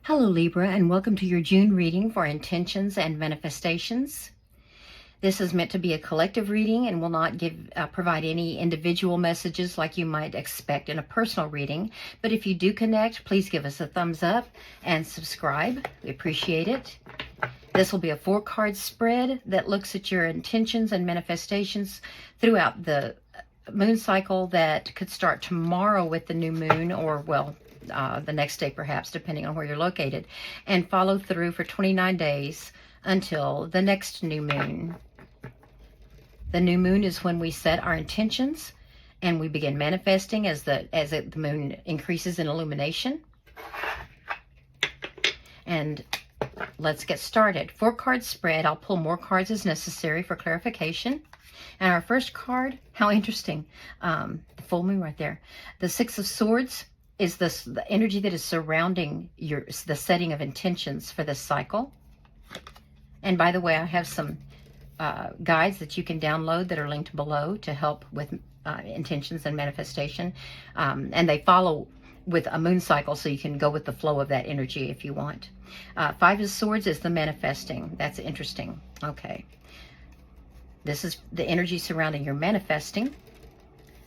Hello Libra, and welcome to your June reading for intentions and manifestations. This is meant to be a collective reading and will not provide any individual messages like you might expect in a personal reading. But if you do connect, please give us a thumbs up and subscribe. We appreciate it. This will be a 4-card spread that looks at your intentions and manifestations throughout the moon cycle that could start tomorrow with the new moon, or the next day perhaps, depending on where you're located, and follow through for 29 days until the next new moon. The new moon is when we set our intentions and we begin manifesting as the moon increases in illumination. And let's get started. 4-card spread. I'll pull more cards as necessary for clarification. And our first card, how interesting, the full moon right there. The 6 of Swords is the energy that is surrounding the setting of intentions for this cycle. And by the way, I have some guides that you can download that are linked below to help with intentions and manifestation. And they follow with a moon cycle, so you can go with the flow of that energy if you want. 5 of Swords is the manifesting. That's interesting. Okay. This is the energy surrounding your manifesting.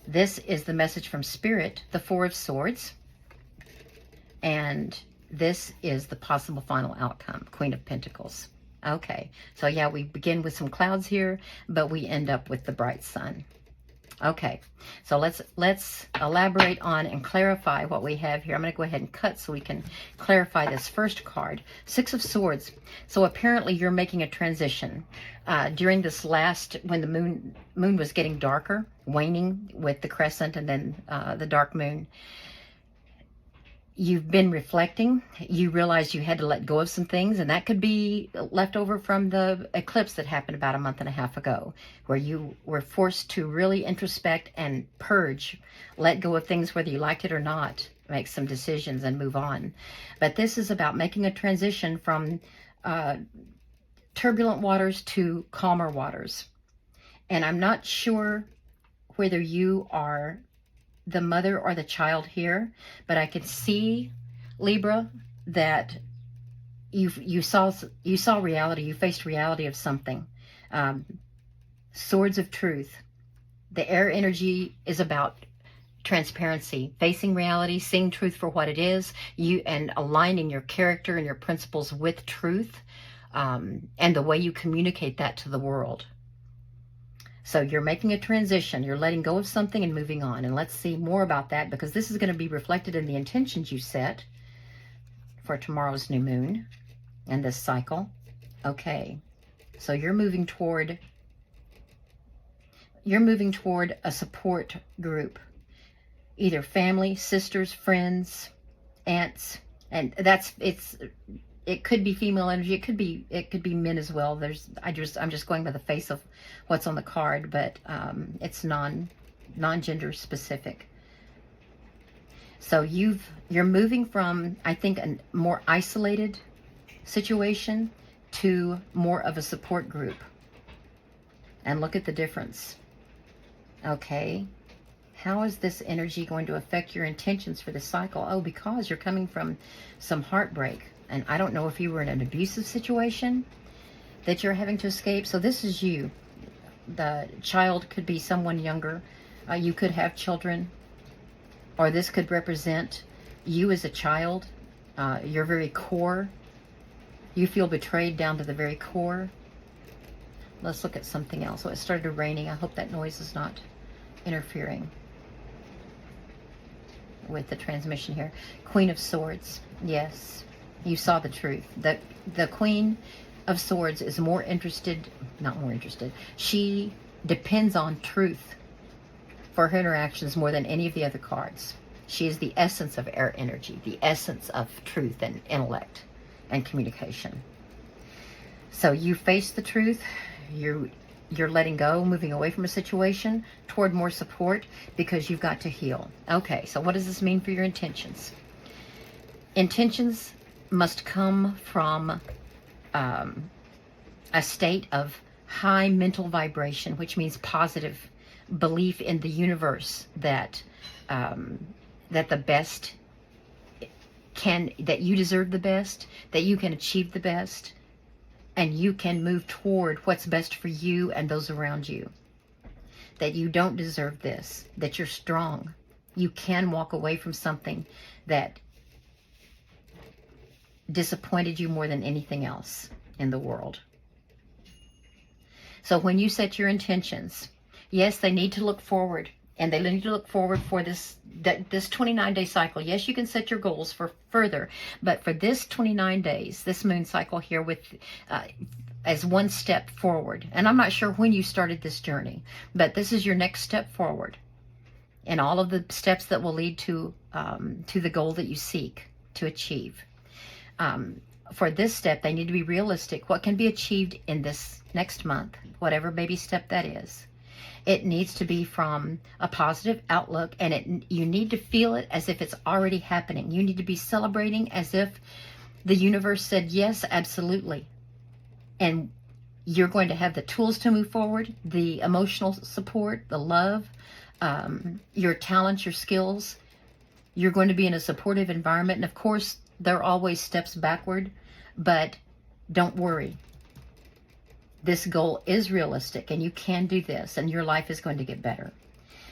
This is the message from Spirit, the 4 of Swords. And this is the possible final outcome, Queen of Pentacles. Okay, so yeah, we begin with some clouds here, but we end up with the bright sun. Okay, so let's elaborate on and clarify what we have here. I'm going to go ahead and cut so we can clarify this first card. 6 of Swords. So apparently you're making a transition. During this when the moon was getting darker, waning with the crescent and then the dark moon, you've been reflecting. You realized you had to let go of some things, and that could be left over from the eclipse that happened about a month and a half ago, where you were forced to really introspect and purge, let go of things whether you liked it or not, make some decisions and move on. But this is about making a transition from turbulent waters to calmer waters. And I'm not sure whether you are the mother or the child here, but I could see, Libra, that you saw reality. You faced reality of something. Swords of truth. The air energy is about transparency, facing reality, seeing truth for what it is, and aligning your character and your principles with truth, and the way you communicate that to the world. So you're making a transition. You're letting go of something and moving on. And let's see more about that, because this is going to be reflected in the intentions you set for tomorrow's new moon and this cycle. Okay. So you're moving toward a support group. Either family, sisters, friends, aunts, and it could be female energy. It could be men as well. I'm just going by the face of what's on the card, but it's non-gender specific. So you're moving from, I think, a more isolated situation to more of a support group. And look at the difference. Okay. How is this energy going to affect your intentions for this cycle? Oh, because you're coming from some heartbreak. And I don't know if you were in an abusive situation that you're having to escape. So this is you. The child could be someone younger. You could have children. Or this could represent you as a child. Your very core. You feel betrayed down to the very core. Let's look at something else. So it started raining. I hope that noise is not interfering with the transmission here. Queen of Swords. Yes. You saw the truth. The Queen of Swords is not more interested. She depends on truth for her interactions more than any of the other cards. She is the essence of air energy, the essence of truth and intellect and communication. So you face the truth. You're letting go, moving away from a situation toward more support, because you've got to heal. Okay, so what does this mean for your intentions? Intentions must come from a state of high mental vibration, which means positive belief in the universe that the best that you deserve the best, that you can achieve the best, and you can move toward what's best for you and those around you. That you don't deserve this, that you're strong. You can walk away from something that disappointed you more than anything else in the world. So when you set your intentions, yes, they need to look forward, and they need to look forward for this 29-day cycle. Yes, you can set your goals for further, but for this 29 days, this moon cycle here, with as one step forward. And I'm not sure when you started this journey, but this is your next step forward, and all of the steps that will lead to the goal that you seek to achieve. For this step, they need to be realistic. What can be achieved in this next month, whatever baby step that is. It needs to be from a positive outlook, and you need to feel it as if it's already happening. You need to be celebrating as if the universe said, yes, absolutely. And you're going to have the tools to move forward, the emotional support, the love, your talents, your skills. You're going to be in a supportive environment. And of course, there are always steps backward, but don't worry. This goal is realistic, and you can do this, and your life is going to get better.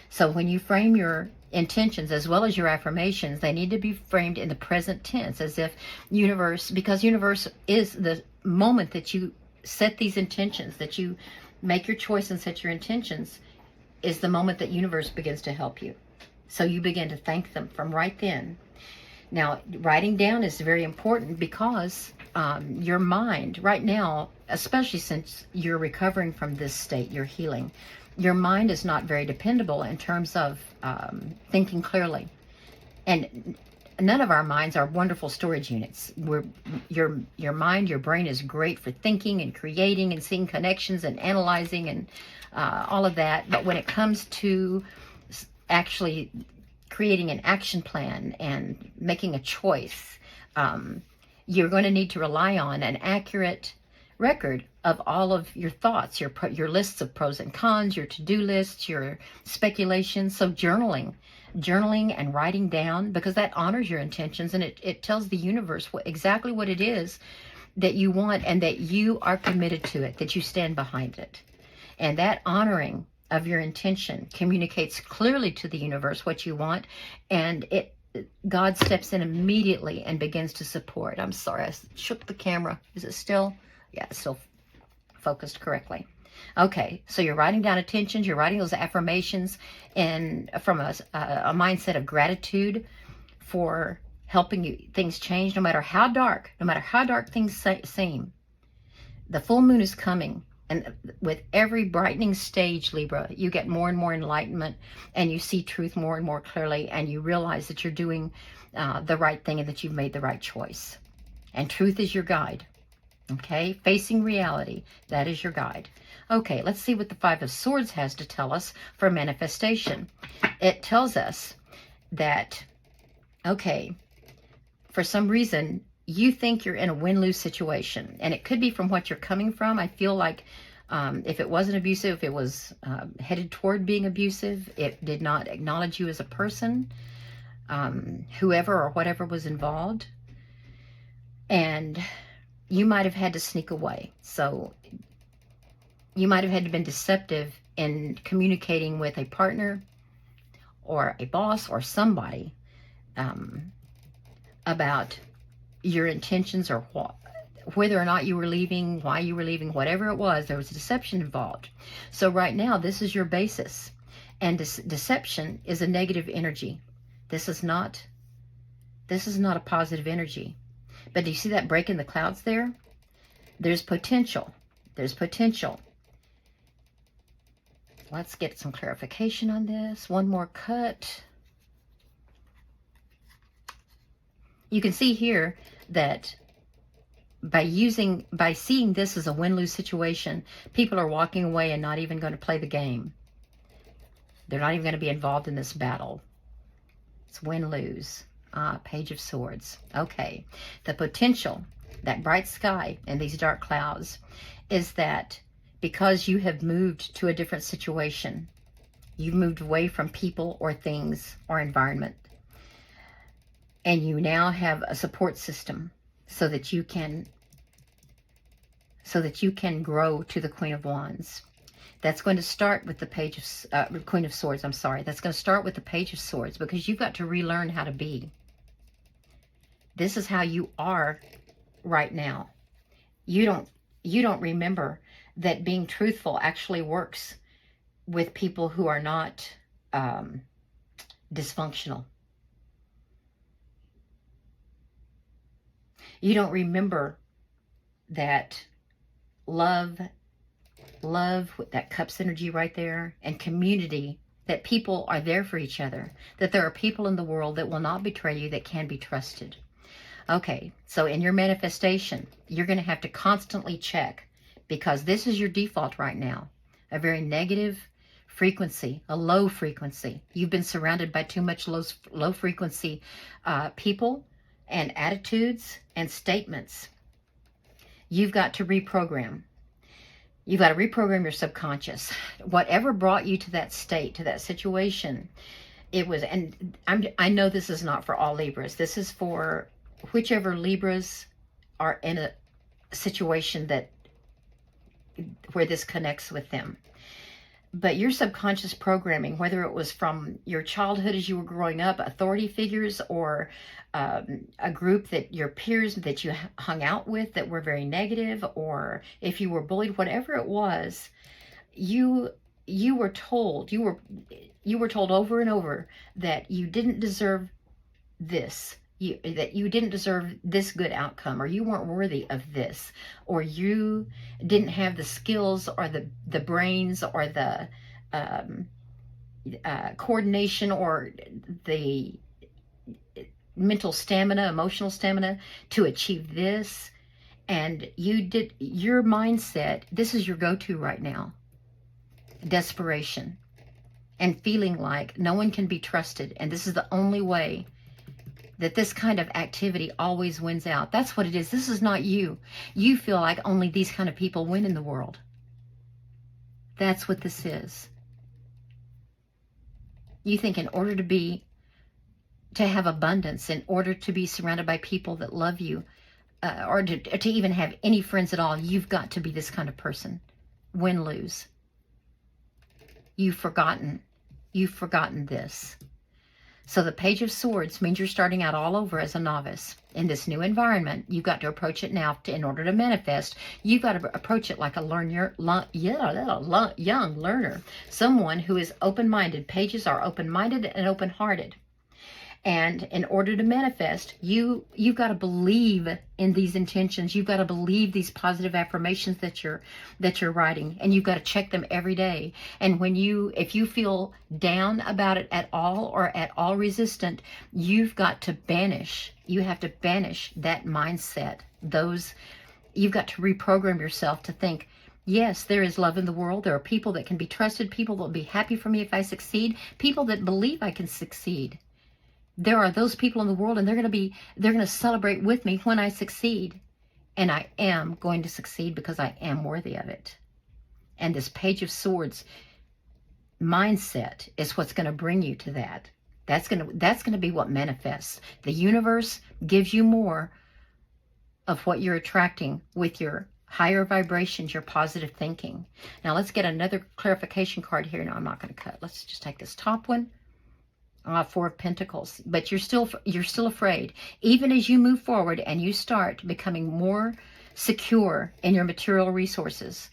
So when you frame your intentions as well as your affirmations, they need to be framed in the present tense, as if universe, because universe is the moment that you set these intentions, that you make your choice and set your intentions, is the moment that universe begins to help you. So you begin to thank them from right then. Now, writing down is very important, because your mind right now, especially since you're recovering from this state, you're healing, your mind is not very dependable in terms of thinking clearly. And none of our minds are wonderful storage units. Your mind, your brain is great for thinking and creating and seeing connections and analyzing and all of that. But when it comes to actually creating an action plan and making a choice, you're going to need to rely on an accurate record of all of your thoughts, your lists of pros and cons, your to-do lists, your speculations. So journaling and writing down, because that honors your intentions, and it tells the universe exactly what it is that you want, and that you are committed to it, that you stand behind it. And that honoring of your intention communicates clearly to the universe what you want, and God steps in immediately and begins to support. I'm sorry, I shook the camera. Is it still? Yeah, it's still focused correctly. Okay, so you're writing down intentions, you're writing those affirmations, and from a mindset of gratitude for helping things change, no matter how dark things seem. The full moon is coming. And with every brightening stage, Libra, you get more and more enlightenment, and you see truth more and more clearly, and you realize that you're doing the right thing and that you've made the right choice. And truth is your guide. Okay? Facing reality, that is your guide. Okay, let's see what the Five of Swords has to tell us for manifestation. It tells us that, okay, for some reason, you think you're in a win-lose situation, and it could be from what you're coming from. I feel like if it wasn't abusive, if it was headed toward being abusive, it did not acknowledge you as a person, whoever or whatever was involved, and you might have had to sneak away. So you might have had to been deceptive in communicating with a partner or a boss or somebody about your intentions, or whether or not you were leaving, why you were leaving, whatever it was, there was deception involved. So right now, this is your basis. And deception is a negative energy. This is not a positive energy. But do you see that break in the clouds there? There's potential. There's potential. Let's get some clarification on this. One more cut. You can see here that by seeing this as a win-lose situation, people are walking away and not even going to play the game. They're not even going to be involved in this battle. It's win-lose. Page of Swords. Okay. The potential, that bright sky and these dark clouds, is that because you have moved to a different situation, – you've moved away from people or things or environment. And you now have a support system so that you can grow to the Queen of Wands. That's going to start with the Page of Queen of Swords. I'm sorry. That's going to start with the Page of Swords, because you've got to relearn how to be. This is how you are right now. You don't remember that being truthful actually works with people who are not dysfunctional. You don't remember that love, that cups energy right there, and community, that people are there for each other, that there are people in the world that will not betray you, that can be trusted. Okay, so in your manifestation, you're going to have to constantly check, because this is your default right now, a very negative frequency, a low frequency. You've been surrounded by too much low frequency people and attitudes and statements. You've got to reprogram. You've got to reprogram your subconscious. Whatever brought you to that state, to that situation, it was, and I know this is not for all Libras. This is for whichever Libras are in a situation where this connects with them. But your subconscious programming, whether it was from your childhood as you were growing up, authority figures, or a group that your peers that you hung out with that were very negative, or if you were bullied, whatever it was, you were told over and over that you didn't deserve this. That you didn't deserve this good outcome, or you weren't worthy of this, or you didn't have the skills or the brains or the coordination or the mental stamina, emotional stamina to achieve this. And your mindset, this is your go-to right now. Desperation and feeling like no one can be trusted, and this is the only way that this kind of activity always wins out. That's what it is. This is not you. You feel like only these kind of people win in the world. That's what this is. You think in order to have abundance, in order to be surrounded by people that love you, or to even have any friends at all, you've got to be this kind of person. Win, lose. You've forgotten this. So the Page of Swords means you're starting out all over as a novice. In this new environment, you've got to approach it now. In order to manifest, you've got to approach it like a young learner. Someone who is open-minded. Pages are open-minded and open-hearted. And in order to manifest, you've got to believe in these intentions. You've got to believe these positive affirmations that you're writing, and you've got to check them every day. And if you feel down about it at all, or at all resistant, you've got to banish. You have to banish that mindset. You've got to reprogram yourself to think, yes, there is love in the world. There are people that can be trusted, people that will be happy for me if I succeed, people that believe I can succeed. There are those people in the world, and they're going to celebrate with me when I succeed. And I am going to succeed because I am worthy of it. And this Page of Swords mindset is what's going to bring you to that. That's going to be what manifests. The universe gives you more of what you're attracting with your higher vibrations, your positive thinking. Now let's get another clarification card here. No, I'm not going to cut. Let's just take this top one. Four of Pentacles. But you're still afraid. Even as you move forward and you start becoming more secure in your material resources,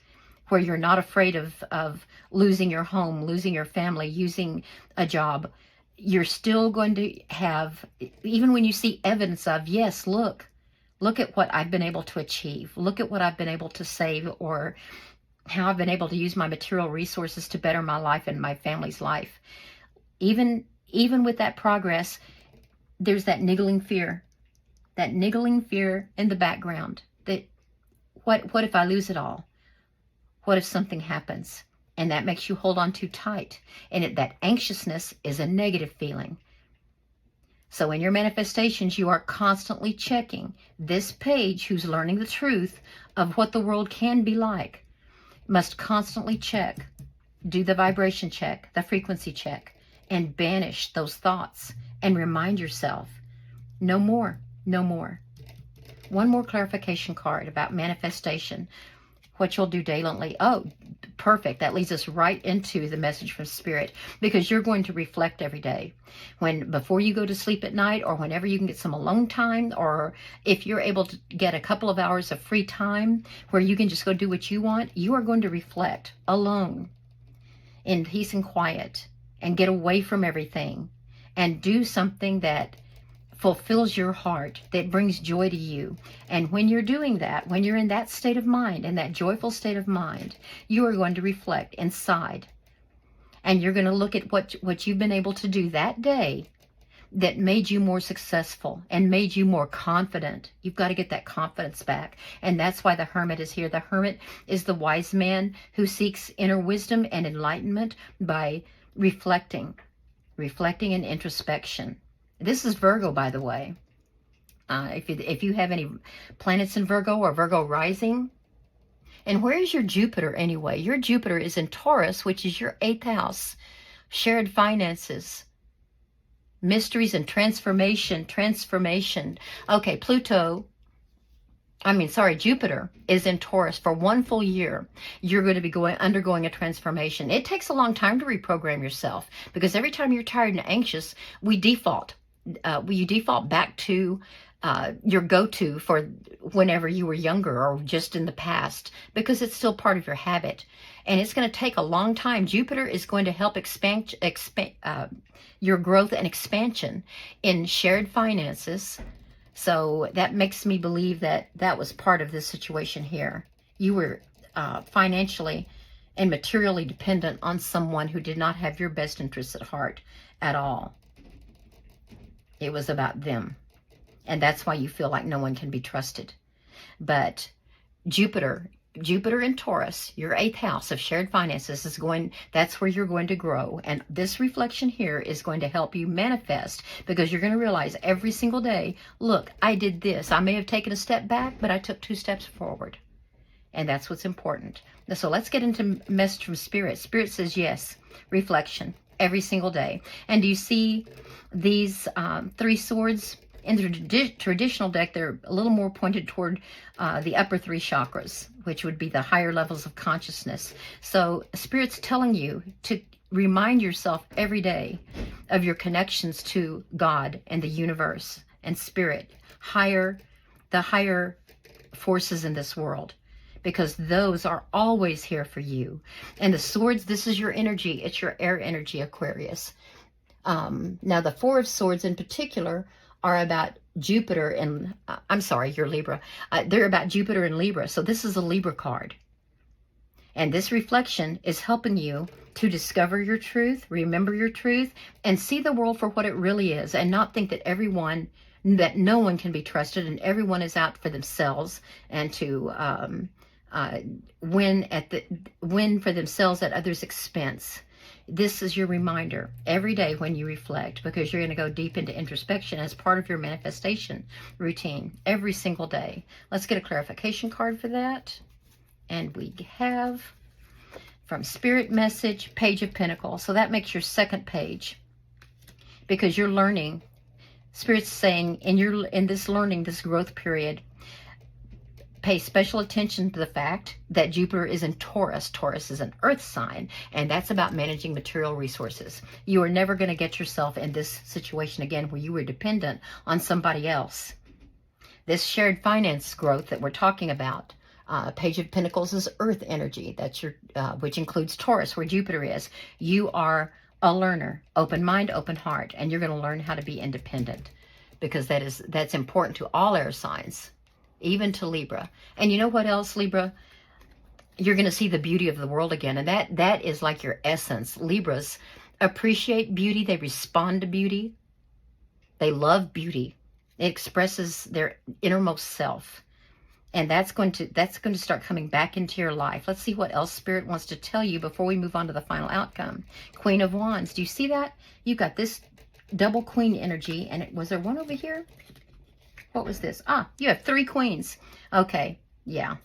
where you're not afraid of losing your home, losing your family, losing a job, you're still going to have, even when you see evidence of, yes, look at what I've been able to achieve. Look at what I've been able to save, or how I've been able to use my material resources to better my life and my family's life. Even with that progress, there's that niggling fear in the background that what if I lose it all? What if something happens? And that makes you hold on too tight. And that anxiousness is a negative feeling. So in your manifestations, you are constantly checking. This page, who's learning the truth of what the world can be like, must constantly check, do the vibration check, the frequency check, and banish those thoughts and remind yourself, No more. No more. One more clarification card about manifestation. What you'll do daily. Oh, perfect. That leads us right into the message from Spirit, because you're going to reflect every day. Before you go to sleep at night, or whenever you can get some alone time, or if you're able to get a couple of hours of free time where you can just go do what you want, you are going to reflect alone in peace and quiet, and get away from everything and do something that fulfills your heart, that brings joy to you. And when you're doing that, when you're in that state of mind, in that joyful state of mind, you are going to reflect inside. And you're going to look at what you've been able to do that day that made you more successful and made you more confident. You've got to get that confidence back. And that's why the Hermit is here. The Hermit is the wise man who seeks inner wisdom and enlightenment by reflecting and introspection. This is Virgo, by the way. If you have any planets in Virgo or Virgo rising. And where is your Jupiter anyway? Your Jupiter is in Taurus, which is your 8th house. Shared finances. Mysteries and transformation. Okay, Jupiter is in Taurus for 1 full year. You're going to be undergoing a transformation. It takes a long time to reprogram yourself, because every time you're tired and anxious, you default back to your go-to for whenever you were younger or just in the past, because it's still part of your habit. And it's going to take a long time. Jupiter is going to help expand your growth and expansion in shared finances. So that makes me believe that that was part of this situation here. You were financially and materially dependent on someone who did not have your best interests at heart at all. It was about them. And that's why you feel like no one can be trusted. But Jupiter in Taurus, your 8th house of shared finances, that's where you're going to grow. And this reflection here is going to help you manifest, because you're going to realize every single day, look, I did this. I may have taken a step back, but I took 2 steps forward. And that's what's important. So let's get into message from Spirit. Spirit says, yes, reflection every single day. And do you see these 3 swords? In the traditional deck, they're a little more pointed toward the upper 3 chakras, which would be the higher levels of consciousness. So Spirit's telling you to remind yourself every day of your connections to God and the universe and Spirit, the higher forces in this world, because those are always here for you. And the swords, this is your energy. It's your air energy, Aquarius. Now, the 4 of Swords in particular are about Jupiter and, you're Libra. They're about Jupiter and Libra. So this is a Libra card. And this reflection is helping you to discover your truth, remember your truth, and see the world for what it really is, and not think that no one can be trusted and everyone is out for themselves and to win for themselves at others' expense. This is your reminder every day when you reflect, because you're going to go deep into introspection as part of your manifestation routine every single day. Let's get a clarification card for that. And we have from Spirit Message, Page of Pentacles. So that makes your 2nd page, because you're learning. Spirit's saying in this learning, this growth period, pay special attention to the fact that Jupiter is in Taurus. Taurus is an earth sign, and that's about managing material resources. You are never going to get yourself in this situation again where you were dependent on somebody else. This shared finance growth that we're talking about, Page of Pentacles is earth energy. That's your, which includes Taurus, where Jupiter is. You are a learner, open mind, open heart, and you're going to learn how to be independent, because that's important to all air signs, even to Libra. And you know what else, Libra? You're going to see the beauty of the world again. And that is like your essence. Libras appreciate beauty. They respond to beauty. They love beauty. It expresses their innermost self. And that's going to start coming back into your life. Let's see what else Spirit wants to tell you before we move on to the final outcome. Queen of Wands. Do you see that? You've got this double queen energy. And was there one over here? What was this? You have 3 queens. Okay, yeah.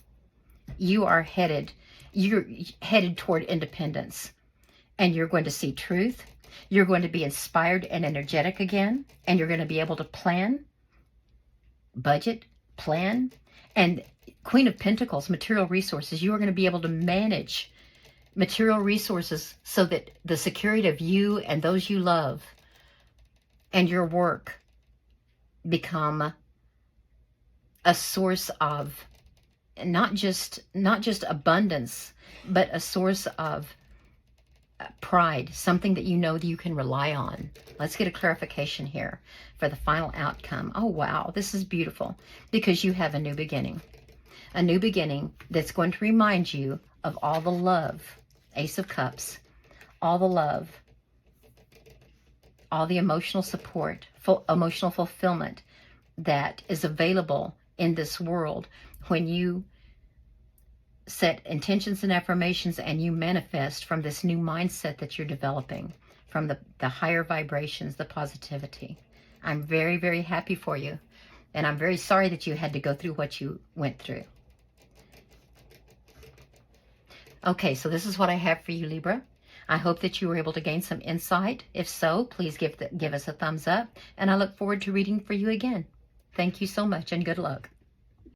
You're headed toward independence. And you're going to see truth. You're going to be inspired and energetic again. And you're going to be able to plan. budget, plan, and Queen of Pentacles, material resources. You are going to be able to manage material resources so that the security of you and those you love and your work become a source of not just abundance, but a source of pride, something that you know that you can rely on. Let's get a clarification here for the final outcome. Oh, wow, this is beautiful, because you have a new beginning. A new beginning that's going to remind you of all the love, Ace of Cups, all the love, all the emotional support, emotional fulfillment that is available in this world when you set intentions and affirmations and you manifest from this new mindset that you're developing, from the higher vibrations, the positivity. I'm very, very happy for you. And I'm very sorry that you had to go through what you went through. Okay, so this is what I have for you, Libra. I hope that you were able to gain some insight. If so, please give us a thumbs up. And I look forward to reading for you again. Thank you so much, and good luck.